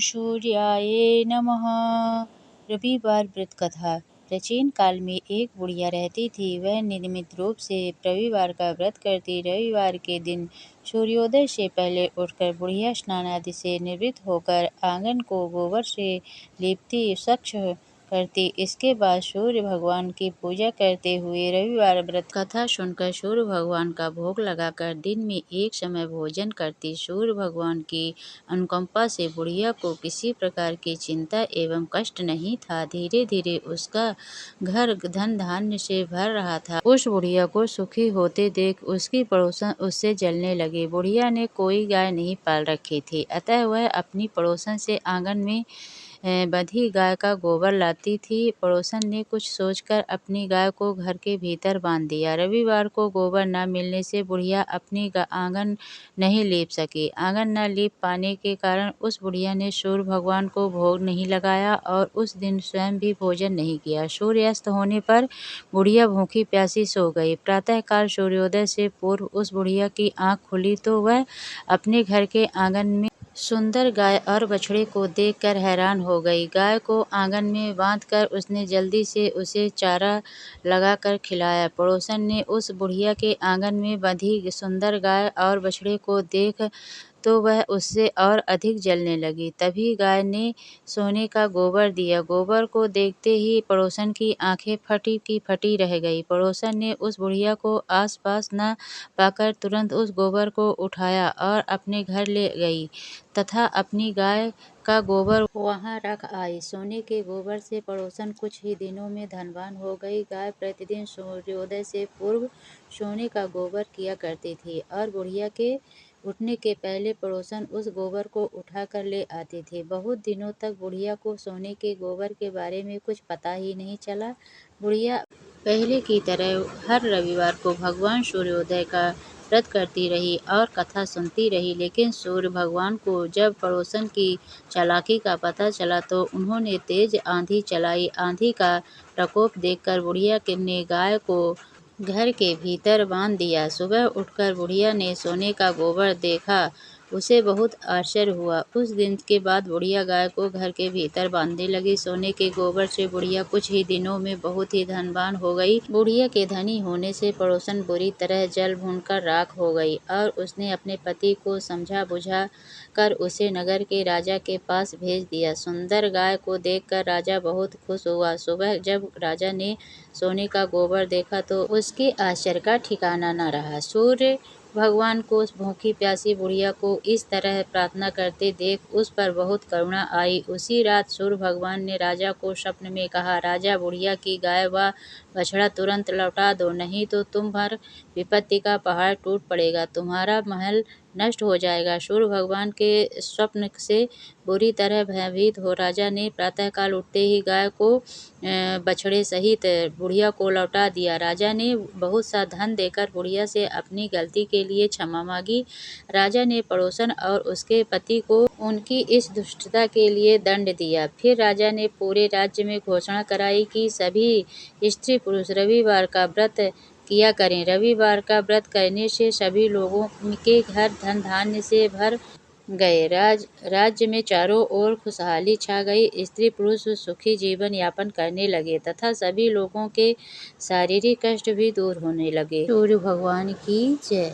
सूर्याय नमः। रविवार व्रत कथा। प्राचीन काल में एक बुढ़िया रहती थी। वह नियमित रूप से रविवार का व्रत करती। रविवार के दिन सूर्योदय से पहले उठकर बुढ़िया स्नान आदि से निवृत्त होकर आंगन को गोबर से लीपती, स्वच्छ करती। इसके बाद सूर्य भगवान की पूजा करते हुए रविवार व्रत कथा सुनकर सूर्य भगवान का भोग लगाकर दिन में एक समय भोजन करती। सूर्य भगवान की अनुकंपा से बुढ़िया को किसी प्रकार की चिंता एवं कष्ट नहीं था। धीरे धीरे उसका घर धन धान्य से भर रहा था। उस बुढ़िया को सुखी होते देख उसकी पड़ोसन उससे जलने लगे। बुढ़िया ने कोई गाय नहीं पाल रखी थी, अतः वह अपनी पड़ोसन से आंगन में बंधी गाय का गोबर लाती थी। पड़ोसन ने कुछ सोचकर अपनी गाय को घर के भीतर बांध दिया। रविवार को गोबर न मिलने से बुढ़िया अपनी आंगन नहीं लीप सकी। आंगन न लीप पाने के कारण उस बुढ़िया ने सूर्य भगवान को भोग नहीं लगाया और उस दिन स्वयं भी भोजन नहीं किया। सूर्यास्त होने पर बुढ़िया भूखी प्यासी सो गई। प्रातःकाल सूर्योदय से पूर्व उस बुढ़िया की आंख खुली तो वह अपने घर के आंगन में सुंदर गाय और बछड़े को देखकर हैरान हो गई। गाय को आंगन में बांधकर उसने जल्दी से उसे चारा लगाकर खिलाया। पड़ोसन ने उस बुढ़िया के आंगन में बंधी सुंदर गाय और बछड़े को देख तो वह उससे और अधिक जलने लगी। तभी गाय ने सोने का गोबर दिया। गोबर को देखते ही पड़ोसन की आंखें फटी की फटी रह गई। पड़ोसन ने उस बुढ़िया को आसपास न पाकर तुरंत उस गोबर को उठाया और अपने घर ले गई तथा अपनी गाय का गोबर वहां रख आई। सोने के गोबर से पड़ोसन कुछ ही दिनों में धनवान हो गई। गाय प्रतिदिन सूर्योदय से पूर्व सोने का गोबर किया करती थी और बुढ़िया के उठने के पहले पड़ोसन उस गोबर को उठा कर ले आती थी। बहुत दिनों तक बुढ़िया को सोने के गोबर के बारे में कुछ पता ही नहीं चला। बुढ़िया पहले की तरह हर रविवार को भगवान सूर्योदय का व्रत करती रही और कथा सुनती रही। लेकिन सूर्य भगवान को जब पड़ोसन की चालाकी का पता चला तो उन्होंने तेज आंधी चलाई। आंधी का प्रकोप देखकर बुढ़िया ने गाय को घर के भीतर बांध दिया। सुबह उठकर बुढ़िया ने सोने का गोबर देखा, उसे बहुत आश्चर्य हुआ। उस दिन के बाद बुढ़िया गाय को घर के भीतर बांधने लगी। सोने के गोबर से बुढ़िया कुछ ही दिनों में बहुत ही धनवान हो गई। बुढ़िया के धनी होने से पड़ोसन बुरी तरह जल भूनकर राख हो गई और उसने अपने पति को समझा बुझा कर उसे नगर के राजा के पास भेज दिया। सुंदर गाय को देखकर राजा बहुत खुश हुआ। सुबह जब राजा ने सोने का गोबर देखा तो उसके आश्चर्य का ठिकाना न रहा। सूर्य भगवान को भूखी प्यासी बुढ़िया को इस तरह प्रार्थना करते देख उस पर बहुत करुणा आई। उसी रात सूर्य भगवान ने राजा को स्वप्न में कहा, राजा, बुढ़िया की गाय व बछड़ा तुरंत लौटा दो, नहीं तो तुम पर विपत्ति का पहाड़ टूट पड़ेगा, तुम्हारा महल नष्ट हो जाएगा। सूर्य भगवान के स्वप्न से बुरी तरह भयभीत हो राजा ने प्रातःकाल उठते ही गाय को बछड़े सहित बुढ़िया को लौटा दिया। राजा ने बहुत सा धन देकर बुढ़िया से अपनी गलती के लिए क्षमा मांगी। राजा ने पड़ोसन और उसके पति को उनकी इस दुष्टता के लिए दंड दिया। फिर राजा ने पूरे राज्य में घोषणा कराई कि सभी स्त्री पुरुष रविवार का व्रत किया करें। रविवार का व्रत करने से सभी लोगों के घर धन धान्य से भर गए। राज्य में चारों ओर खुशहाली छा गई। स्त्री पुरुष सुखी जीवन यापन करने लगे तथा सभी लोगों के शारीरिक कष्ट भी दूर होने लगे। सूर्य भगवान की जय।